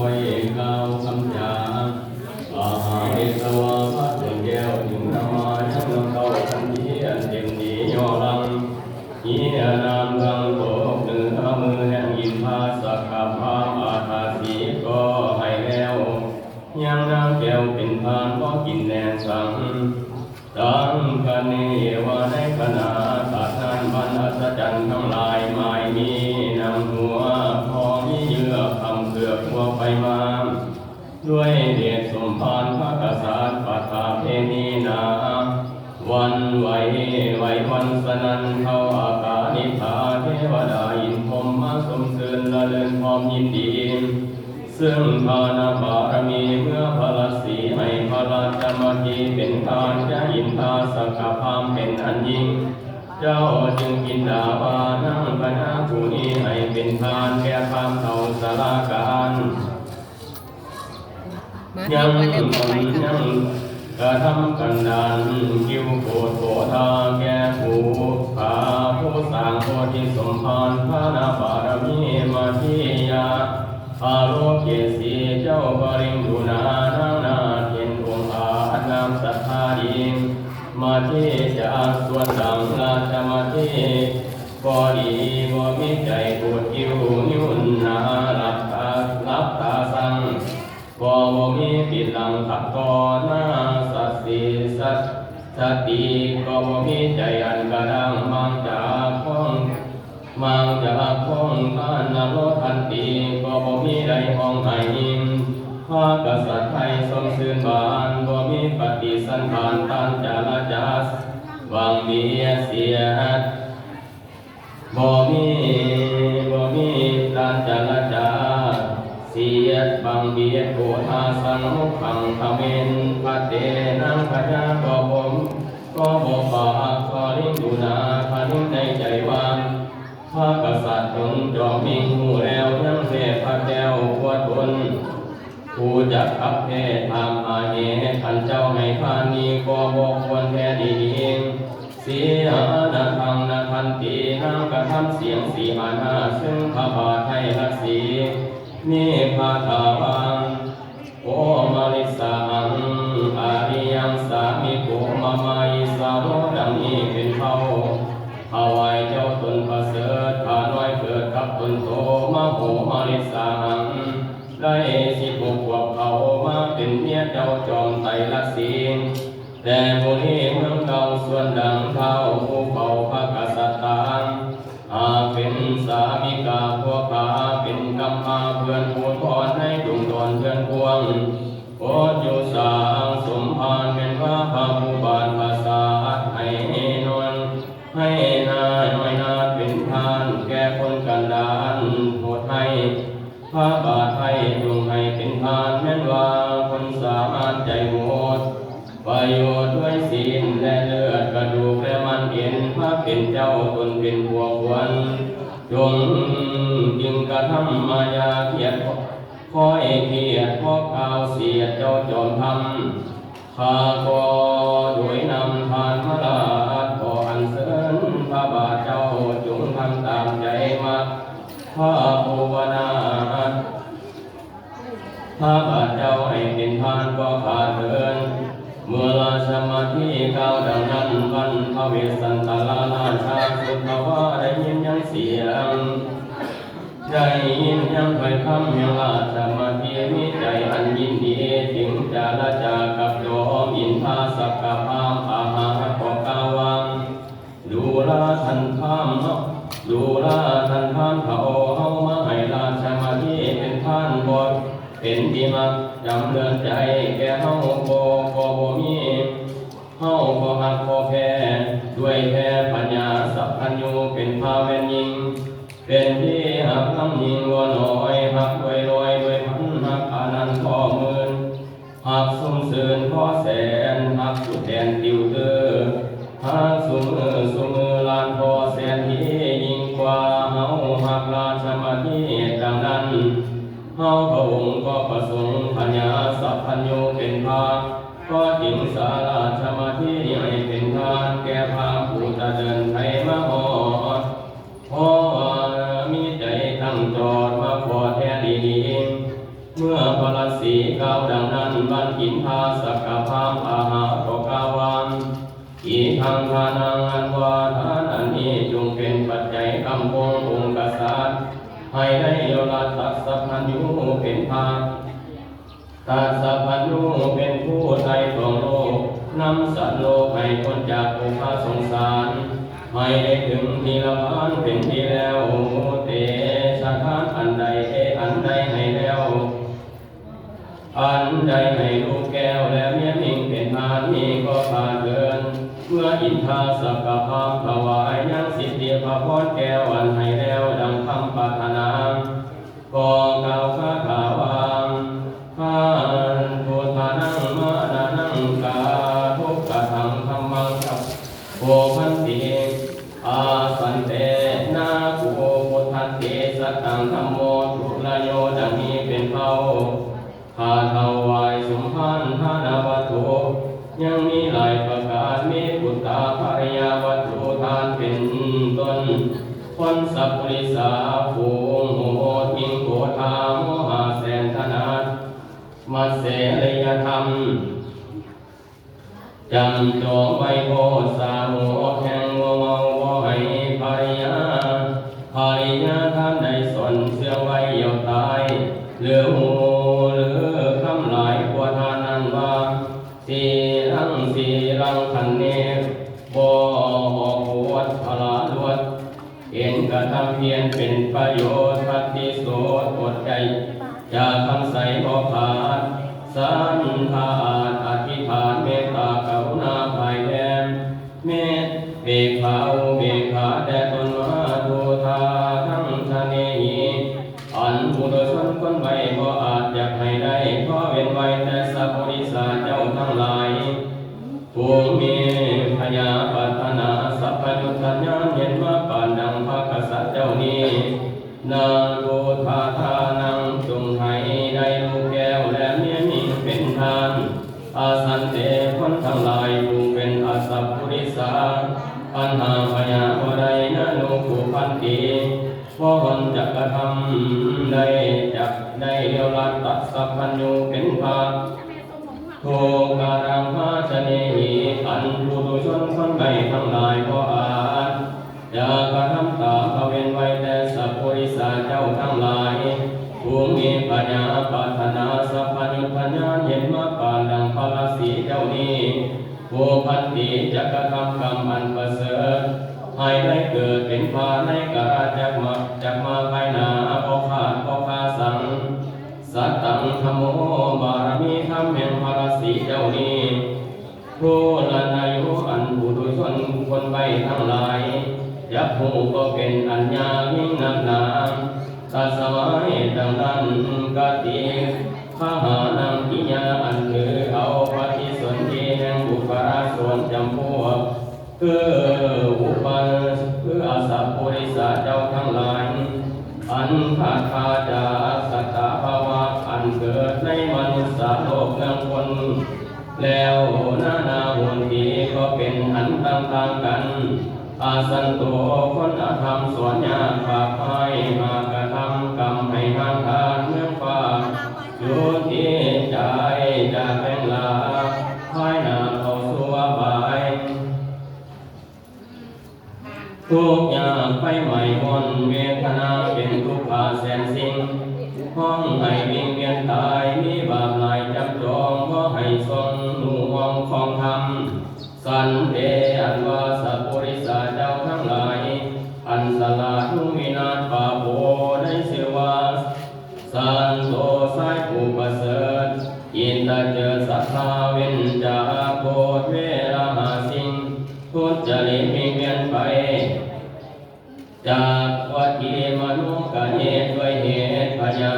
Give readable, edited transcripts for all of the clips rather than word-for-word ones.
อยกล่าวคำจาอาหาริสวาพัดดวงแก้วถึงนมาชันเข้าทันทีอันเต็มดีย่อลังเฮียนามกังโตเหนือมือแห่งอินทาสักขับพาอาทาสีก็ให้แล้วยังน้ำแก้วเป็นทานก็กินแนงสังดังกันเนวะในขณะตัดนั้นบรรทัดจันทร์ทั้งหลายไม่มีนำหัวพอมีเยื่อคำเกือบหัวไปมาด้วยเดชสมภารพระกษัตริย์ปัตตาเพนีนาวันไหววันสนันเท่าอากานิธาเทวดาอินพรหมมาสมเสริญละเลินพร้อมยินดีซึ่งทานบารมีเมื่อพระศรีให้พระราชมณีเป็นทานแก่อินทาสักพามเป็นอันยิ่งเจ้าจึงกินดาวานั่งพนาผู้นี้ให้เป็นทานแก่ความเท่าสารการยังกระทำกันดานกิ้วโกโตทาแก่ผู้ขาผู้สร้างโพธิสมภารพระนาบารมีมาทิยาอาโลเกสีเจ้าบริงดูนานานาเทียนองค์อาณามสัทธาดีมาทิจะส่วนดังราชมาทิก็ดีบ่มีใจปวดกิ้วนิ้วนารับตาสังก็บ่มีปิดหลังขัดต่อหน้าสัตสีสติก็บ่มีใจอันกระดังมังจากข้องบ้านนรกทันตีก็บ่มีใดห้องไหพระกษัตริย์ไทยทรงซื่นบานบ่มีปฏิสันฐานตันจาราจัสวังเบียเสียบ่มีตันจาราจัสเสียบังเบียโกธาสังมุขังทเมนพระเตนังพระยาก็บ่ปากก็ลิ้นดูนาพานิ้ในใจวางพระกษัตริย์จงจอมมิงหูแล้วยังเสพพระแก้วขวดบนผู้จักขับเพศทำอาเหตุขันเจ้าให้พานีก็บอกควรแท้ดีเสียนาทังนาทันตีนางกระทำเสียงสีมานาซึ่งพระบาทไทยละสีนี่พาทาวังโอมาลิสาหังอาริยังสามิโกมามาอิสาโรดังนี้เป็นเขาถวายเจ้าตนประเสริฐข้าน้อยเกิดกับตนโตมาโหมาลิสาหังได้16 ขวบเขามาเป็นเมียเจ้าจอมไตรลักษีแต่บุรีเมืองเก่าส่วนดังเท้าผู้เฝ้าพระกษัตริย์เป็นสามิกาพวกขาเป็นกัมมาเพื่อนผู้ทอดในดวงดอนเพื่อนพวงโอจุสางสมภารเป็นว่าพระผู้บานภาษาให้นวลให้นาน้อยนาเป็นทานแก่คนกันดานโหดให้พระบาทไทยจงให้เป็นทานแม้นว่าคนสามารถใจโหดประโยชน์ด้วยศีลและเลือดกระดูกและมันเอ็นพระเป็นเจ้าตนเป็นพวกวันจงจึงกระทำมายาเกียรติคอยเกียรติพอกข่าวเสียเจ้าจอมทำข้าก็ด้วยนำทานมาลาดขออันเสริญพระบาทเจ้าจงทำตามใจมาพระภาวนาพระบาทเจ้าให้เป็นทานก็ขาดเถินเมื่อราชมาที่ก้าวดังนั้นวันพระเวสสันตลาราชาสุทธวาได้ยินยังเสียงได้ยินยังไปคำยังราชมาที่มีใจอันยินดีถึงจาราจากับโยมอินทาสักกะพามอาหารของกาวังดูลาทันพามเขาเอามาให้ราชมาที่เป็นท่านบดเป็นที่มักจำเดินใจแก่เฮาบ่มีเฮาบ่หักบ่แพ้ด้วยแพ้ปัญญาสัพพัญญูเป็นภาเวญิงเป็นที่หักน้ำยิงวัวน้อยหักด้วยลอยด้วยพันหักอานันต์พ่อหมื่นหักสุ่มเสริญพ่อแสนหักสุดแดนติวเตอร์หักสุ่มมือลานพ่อแสนที่ยิ่งกว่าเฮาหักราชมาที่ดังนั้นเฮาพระองค์ก็ประสงค์ปัญญาสัพพัญญูเป็นภาก็จึงสาราชมาที่ให้เป็นทานแก่พระผู้ตะเดินไทยมาหอดพอมีใจตั้งจอดมาขอแท้ดี เมื่อพระศรีกล่าวดังนั้นบัณฑิตพาสักกะพามอาหาโตกาวันอีทางทานังอันวาทานอันนี้จงเป็นปัจจัยกำพงองค์กษัตริย์ให้ได้โยรัตตัสสะพันยุเป็นภาคตัสสะพันยุเป็นผู้ไถ่ของโลกนำสัตว์โลกให้พ้นจากอุปาสงสารให้ได้ถึงนิพพานเป็นที่แล้วเตสะทานอันใดอันใดให้แล้วอันใดให้ลูกแก้วและเมียมิงเป็นทานนี้ก็พาเดินเมื่ออินทาสักกะพามถวายยังสิทธิพระพรแก้วอันให้แล้วดังคำปรารถนาก็กล่าวคาถาวาข้าพุทธานังมานานังกาทุกขะธังธรรมังกับโภพันติอาสันเตนาโภพุทธัสเตสัตตังธัมโมทุลโยดังนี้เป็นเท่าข้าถวายสมภารทานวัตถุยังมีหลายประการมีปุตตาภริยาวัตถุทานเป็นต้นคนสัพพุริสาภูงโหทิงโกธาโมหะแสนธนามัสเสริยธรรมจำจองไว้โพสาโมแห่งโมเมาโมให้ภริยาท่านใดสนเสื่อไว้เหี่ยวตายเหลือหูหรือคำหลายกว่าทานนั้นว่าสีรังคันเนบ่หอกปวดพลาลวดเห็นกระทำเพียรเป็นประโยชน์พัฒนิโสอดใจจากคำใสบ่ขาดสันทาอธิษฐานเมตตากรุณาภายแดนเมตเบกขาเบกขาแด่ตนมาดูทาทั้งทะเนหีอันผู้โดยชนคนใบบ่อาจอยากให้ได้เพราะเว้นไว้แต่สัพพุริสาเจ้าทั้งหลายผู้มีพยาปรารถนาสัพพยุตญาณเห็นว่าปานดังพระกษัตริย์เจ้านี้นาโกธาทานังจงให้ได้ลูกแก้วและเมียมิงเป็นทานอาสันเตคนทั้งหลายผู้เป็นอสัพพุริสาปัญหาพยาบ่ได้นะโลกุพันติเพราะคนจะกระทำได้จักได้เดียวลัดตัดสัพพัญญูเป็นภาคโทการังภาชเนหิอันผู้ดุชนคนใบทั้งหลายก็อาจอย่ากระทำตามเขาเว้นไว้แต่สัพพุริสาเจ้าทั้งหลายผู้มีปัญญาปรารถนาสัพพยุตญาณเห็นมาปานดังพระศรีเจ้านี้ผู้พันติจะกระทำกรรมอันประเสริฐให้ได้เกิดเป็นพาในกราจักมาภายนาพอขาสังสัตตังธรรมโมบารมีธรรมแห่งพระศรีเจ้านี้ผู้ละนายุอันผู้ดุชนคนใบทั้งหลายยักผู้ก็เป็นอัญญามิ่งนักหนาตัสมาเหตุดังนั้นกติพหานังกิญาอันถือเอาปฏิสนธิแห่งบุคลาส่วนจำพวกคืออุปาคืออาสัพพุริสาเจ้าทั้งหลายอันขาดขาจากสัตตภาวะอันเกิดในมนุษย์โลกเมืองคนแล้วนาหุนทีก็เป็นอันต่างกันอาสันโตคนอธรรมสวนยากฝากให้มากระทำกรรมให้ทางทานเมืองฟ้าอยู่ที่ใจจะเป็นลาภายนาเข้าสู่บายทุกอย่างไฟไหม้มนเวทนาเป็นทุกข์อาแสนสิ่งห้องให้วิ่งเวียนตายมีบาปหลายจับจองก็ให้ทรงหนูมองของธรรมสันเดอันว่าสัพพุริสาเจ้าทั้งหลายอันสลาดวินาศป่าโบในสิวาสันโตสายผู้ประเสริฐอินตะเจอสัทธาเวนจากโกฏเวรหาสิ่งทุจริตมีเวียนไปจากวัฏฏีมนุษย์กเหตุด้วยเหตุพยา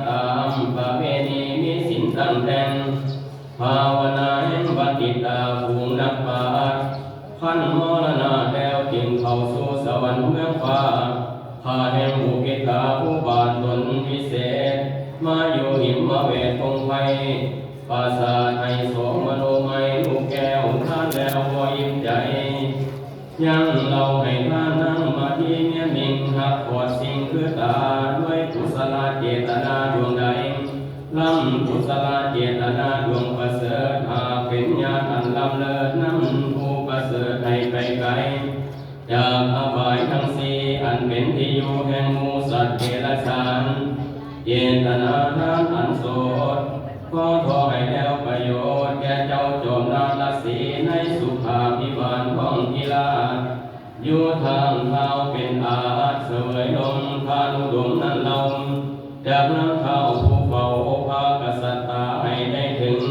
ตามประเวณีมีสินตั้งแต่งภาวนาแห่งบัณฑิตาภูมินักปราชญ์ขั้นมรณะแล้วจึงเข้าสู่สวรรค์เมืองฟ้าข้าแห่งบุกิตาผู้บานตนวิเศษมาอยู่หิมเวทคงไฟปราสาทไฮโสมโนมัยลูกแก้วท่านแล้วพออิ่มใจยังเราให้ท่านนั่งมาที่เมียมิงหักปวดสิ่งคือตาด้วยกุศลเจตนาดวงใด ลำกุศลเจตนาดวงประเสริฐหากเป็นญาติอันลำเลิศนำผู้ประเสริฐให้ไปไกลจากอบายทั้งสี่อันเป็นที่อยู่แห่งหมู่สัตว์เดรัจฉานเจตนาทานอันโสดก็ขอให้แล้วประโยชน์แก่เจ้าโจมราชสีในสุขาภิบาลของกีฬาอยู่ทางเท้าเป็นอาจเสวยลมพานุดมนั่นลมจากนั้นเข้าผู้เฝ้าพากษัตริย์ให้ได้ถึง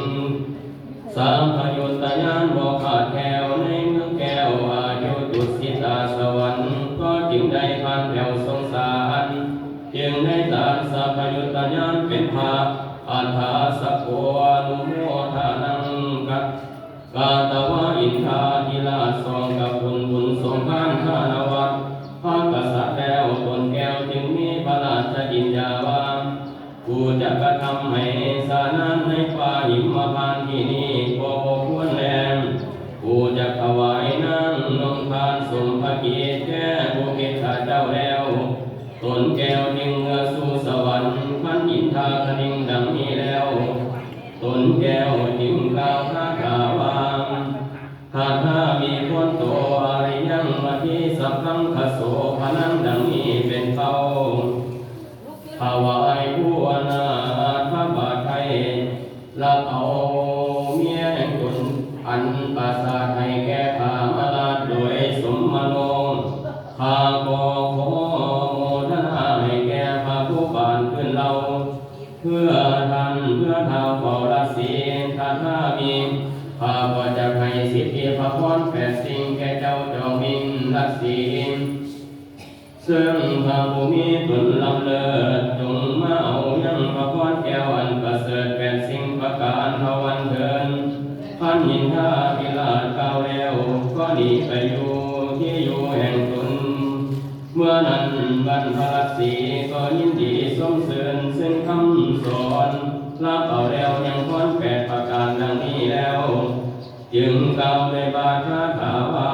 สามพยุตยานบ่ขาดแคล้วในเมืองแก้วอายุตุสิตาสวรรค์ก็จึงได้ผ่านแผ่วสงสารจึงได้ตานสัพพยุตยานเป็นพาอัฏฐาสัพโพอนุโมทานังกักาตวะอินทาธิราชทรงกับบุญสงฆ์านข้านวัดพระกษัตริย์แล้วตนแก้วจึงมีพระราชอิญญาวากูจะกระทำให้สานั้นในป่าหิมพานที่นี้บ่ควรแลงกูจะถวายนั่งนงทานสมภกิจแก่บุพเพข้าเจ้าแล้วตนแก้วจึงเงือสู่สวรรค์พันอินทาคณิงดังนี้แล้วตนแก้วจึงกล่าวคาถาวาถ้ามีคนโตอริยังมาที่สัพพังคโสพนังดังนี้เป็นเป้าถวายผู้อนาถบาทไทยรับเอาเมียแห่งตนอันปราสาทให้แก่ข้ามาลาโดยสมมโนข้าก็ขอโมทนาให้แก่พระผู้บานขึ้นเราเพื่อท่านเพื่อท้าวเฝ้าราศีถ้ามีข้าก็จะให้สิทธิพระพรแปดสิ่งแก่เจ้าจอมมินราศีซึ่งพระผู้มีตนลำเลิศจงมาเอายังพระพรแก้วอันประเสริฐแปดสิ่งประการเทวันเถินพันหินท่าพิลาศกล่าวแล้วก็หนีไปอยู่ที่อยู่แห่งตนเมื่อนั้นบรรพลัสสีก็ยินดีสมเสริญซึ่งคำสอนรับเอาแล้วยังพรแปดประการดังนี้แล้วจึงกล่าวในบาทถาวา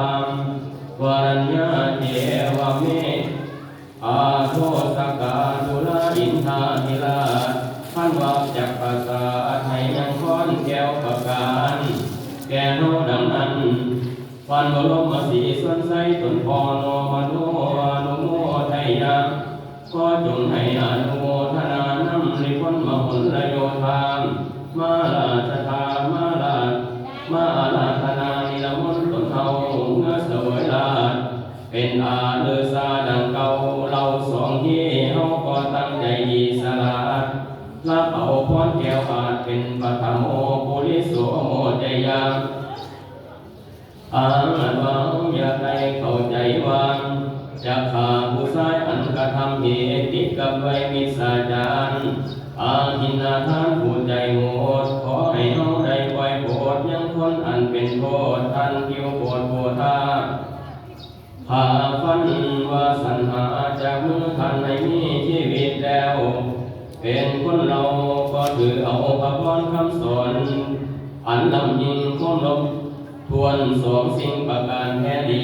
วรัญญาเทวเมอาโทสกาตุลาอินทาธิราชพันวักจักภาษาไทยยังพรแก้วประการแก่โนดังนั้นวันบรมศรีส่วนใสตนพอโนมโนอนุโมทัยยะก็จงให้อนุโมทนานำริพนมหุลโยธามมาลาชธามาลาธนานิลมนตนเทาเงือเสวยลาดเป็นอาเลซาดังเก่าเราสองที่เฮาก็ตั้งใจดีสลาดรับเอาพรแก้วอาจเป็นปฐมโอปุริโสโมใจยาอาหวังอย่าได้เข้าใจว่าจะขาผู้ชายอันกระทำเหตุติดกับไว้มิสาจารอาทินาทานผู้ใจโหดขอให้เฮาได้ปล่อยโกรธยังคนอันเป็นโทษท่านคิวโกรธโกธาหาฟันว่าสัญหาจากมือท่านให้มีชีวิตแล้วเป็นคนเราก็ถือเอาพระพรคำสอนอันลำยิ่งคงลบทวนสองสิ่งประการแท้ดี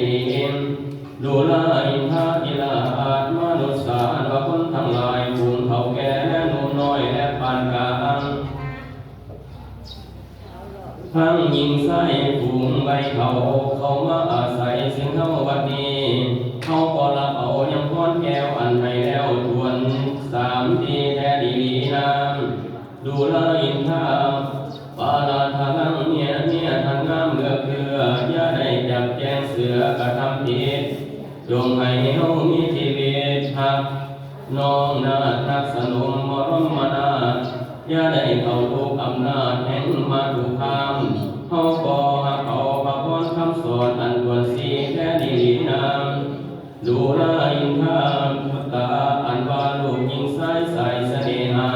ดูแลอินทาธิราชมนุษย์สารว่าคนทั้งหลายภูมิเฒ่าแก่และหนุ่มน้อยและปานกลางทั้งยิงไส้ฝูงใบเขามาอาศัยซึ่งเฮาบัดนี้เขาก็รับเอายังพรแก้วอันให้แล้วทวนสามทีแท้ดีน้ำดูแลอินทาปาลาทานังเนี่ยทางงามเหลือเกือย่าได้จับแจงเสือกระทำผิดจงให้เฮามีชีวิตหักน้องนาทักสนุมมรมนาอย่าได้เข้าทุกอำนาจแห่งมาตุคามเฮาก็หักเอาพระพรคำสอนอันควรสีแท้ดีนามดูแลอินทาพุตตาอันว่าลูกยิงสายเสน่หา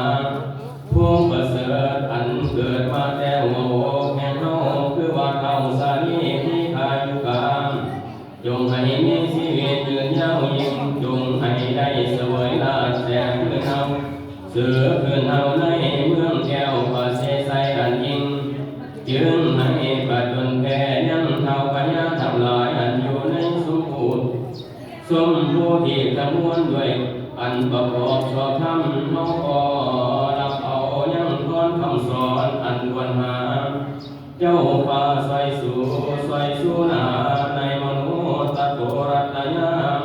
ผู้ประเสริฐอันเกิดมาแต่หัวอกแห่งเฮาคือว่าเขาสาลีที่ขายอยู่กลางจงให้มีชีวิตยืนยาวยิ่งจงให้ได้เสวยลาภแสงคืนเฮาเสือคืนเฮาในเมืองแก้วป่าเสไสอันยิ่งจึงให้ปัจจุบันแผ่ยังเท่าพญาทั้งหลายอันอยู่ในสมบูรณ์สมผู้ที่กระมวลด้วยอันประกอบชอบธรรมเฮาก็รับเอายัง รหาเจ้าฟ้าสวยสู่นาในมนุษย์ตโตรัตยาม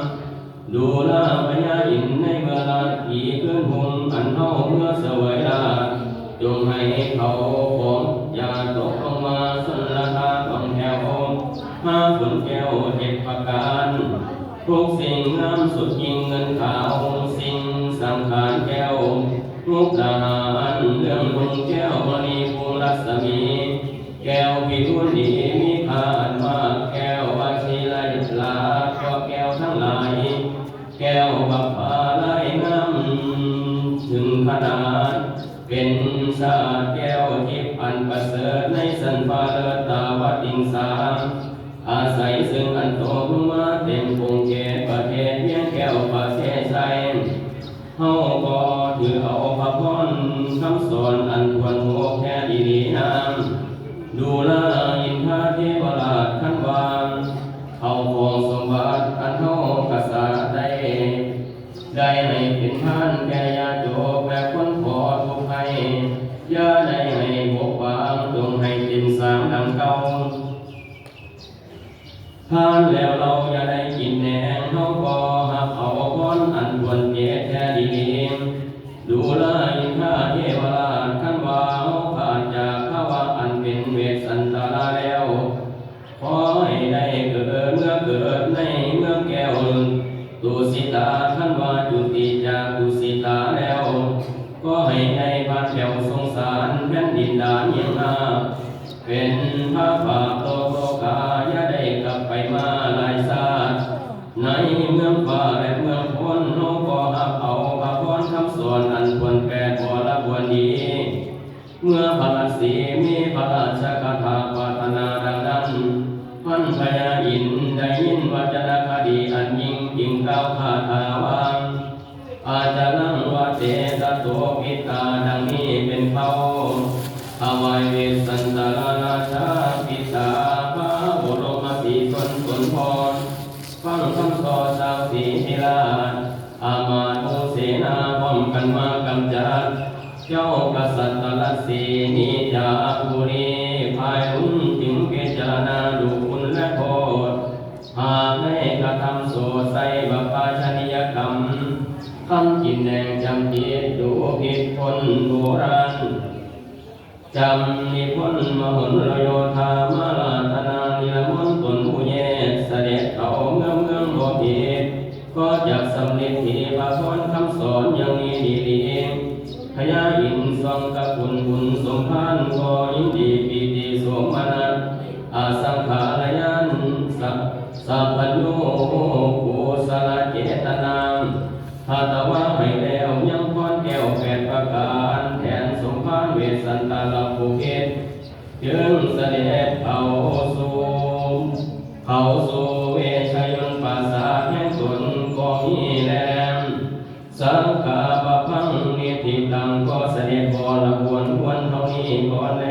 ดูแลพญาอินในเมื่อลาทีขึ้นหุ่นอันเฮาเมื่อเสวยลาจงให้เขาผมอย่าตกลงมาสุนราคาของแถวห้าฝนแก้วเจ็ดประการทุกสิ่งงามสุดยิ่งเงินขาวสิ่งสังขารแก้วมุกดาหารเรื่องบุญแก้วมณีภูมิรัศมีแก้วพิรุณดีมีค่าอันมากแก้ววาชีไลลาก็แก้วทั้งหลายแก้วบัพพาไลงามถึงขนาดเป็นชาติแก้วทิพย์อันประเสริฐในสันฟ้าเลิศตาวัดดิงสาอาศัยซึ่งอันโตลงมาเต็มกรุงเทพประเทศเพียงแก้วประเทศไทยเฮาก็ถือเอาพระพรคำสอนอันควรโมกแค่ดีๆนามดูแลอินทราเทวราชขันวางเอาของสมบัติอันเฮากษาได้ให้เป็นท่านแก่ญาติโยมและคนขอทุกให้อย่าได้ให้บกบางจงให้เป็นสามดังเก่าทานแล้วเราอย่าได้กินแหนงเฮาก็หักเอาก้อนอันควรเก็บแท้ดีดูแลอินทราเทวราชขันวาเฮาขาดจากภาวะอันเป็นเวสสันตราแล้วขอให้ได้เกิดเมื่อเกิดในเมืองแก้วตุสิตาขันวาจุติจากตุสิตาแล้วก็ให้ได้พาแถวสงสารแผ่นดินดานยังนาเป็นพระบาปโลกโลกาอย่าได้กลับไปมาหลายชาติในเมืองฟ้าและเมืองพ้นน้องก็หับเอาพระพรคำสอนอันควรแปดบรบวนดีเมื่อพระราศีมีพระราชคาถาปรารถนาดังนั้นพันพญาอินได้ยินวจนะคดีอันยิ่งจึงกล่าวคาถาวาอาจารังวะเตตโตปิตาดังนี้เป็นเขาอวัยเวสันตราราชาปิตาพระบรมสีชนสนพรฟังคำสอนชาวศรีนิราชอามาโอเสนาพร้อมกันมากำจัดเจ้ากษัตริย์ลัสีนิจาภูรีภายลุ่นถึงพิจารณาดูคุณและโทษหากให้กระทำโสไซบัพพาชนิยกรรมคำกินแดงจำผิดดูผิดคนโบราณจำนิพนธ์มหุนรโยธามาลาธนานิลมนตนผู้แย่เสด็จเขาเมืองบ่ผิดก็จากสำเร็จที่พระพรคำสอนอย่างนี้ดีเองพญาอินทร์ทรงกับคุณบุญสมภารก็ยินดีปีติสมนัสอาสังขารยานสัพพัญญูกุศลเจตนาถ้าตะว่าให้แล้วยังพรแก้วแปดประการแทนสมภารเวสสันตาภูเก็ตจึงเสด็จเข้าสู่เวชยนต์ปราสาทแห่งตนก็มีแลมสังฆาปะพังนิธิตังก็เสด็จบรบวนเท่านี้ก่อนแล